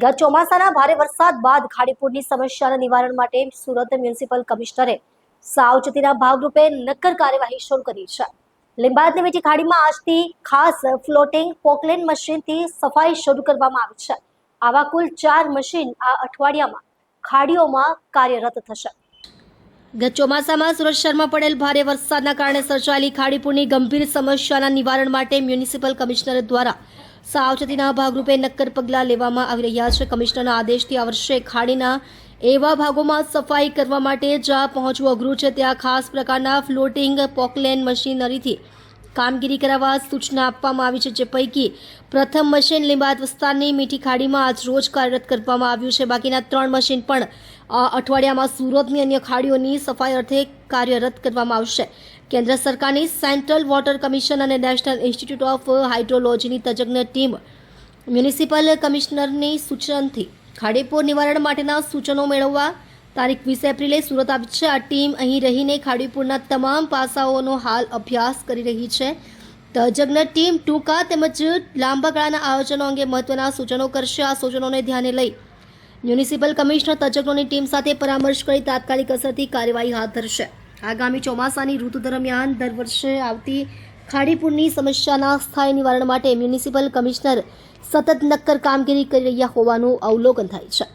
ગત ચોમાસાના ભારે વરસાદ બાદ ખાડીપુરની સમસ્યાના નિવારણ માટે સુરત મ્યુનિસિપલ કમિશનરે સાવચેતીના ભાગરૂપે નક્કર કાર્યવાહી શરૂ કરી છે. લીંબાયતની મીઠી ખાડીમાં આજથી ખાસ ફ્લોટિંગ પોકલેન મશીનથી સફાઈ શરૂ કરવામાં આવી છે. આવા કુલ 4 મશીન આ અઠવાડિયામાં ખાડીઓમાં કાર્યરત થશે. ગત ચોમાસામાં સુરત શહેરમાં પડેલ ભારે વરસાદના કારણે સર્જાયેલી ખાડીપુરની ગંભીર સમસ્યાના નિવારણ માટે મ્યુનિસિપલ કમિશનર દ્વારા સાવચેતીના ભાગરૂપે નક્કર પગલાં લેવામાં આવી રહ્યા છે. કમિશનરના આદેશથી આ વર્ષે ખાડીના એવા ભાગોમાં સફાઈ કરવા માટે જ્યાં પહોંચવું અઘરું છે ત્યાં ખાસ પ્રકારના ફ્લોટિંગ પોકલેન મશીનરીથી કામગીરી કરાવવા સૂચના આપવામાં આવી છે. જે પૈકી પ્રથમ મશીન લીંબાયત વિસ્તારની મીઠી ખાડીમાં આજ રોજ કાર્યરત કરવામાં આવ્યું છે. બાકીના 3 મશીન પણ અઠવાડિયામાં સુરતની અન્ય ખાડીઓની સફાઈ અર્થે કાર્યરત કરવામાં આવશે. કેન્દ્ર સરકારની સેન્ટ્રલ વોટર કમિશન અને નેશનલ ઇન્સ્ટિટ્યૂટ ઓફ હાઇડ્રોલોજીની તજજ્ઞ ટીમ મ્યુનિસિપલ કમિશનરની સૂચનથી ખાડીપુર નિવારણ માટેના સૂચનો મેળવવા તારીખ 20 એપ્રિલે સુરત આવી છે. આ ટીમ અહીં રહીને ખાડીપુરના તમામ પાસાઓનો હાલ અભ્યાસ કરી રહી છે. તજજ્ઞ ટીમ ટૂંકા તેમજ લાંબા ગાળાના આયોજનો અંગે મહત્વના સૂચનો કરશે. આ સૂચનોને ધ્યાને લઈ મ્યુનિસિપલ કમિશનર તજજ્ઞોની ટીમ સાથે પરામર્શ કરી તાત્કાલિક અસરથી કાર્યવાહી હાથ ધરશે. આગામી ચોમાસાની ઋતુ દરમિયાન દર વર્ષે આવતી ખાડીપુરની સમસ્યાના સ્થાયી નિવારણ માટે મ્યુનિસિપલ કમિશનર સતત નક્કર કામગીરી કરી રહ્યા હોવાનું અવલોકન થાય છે.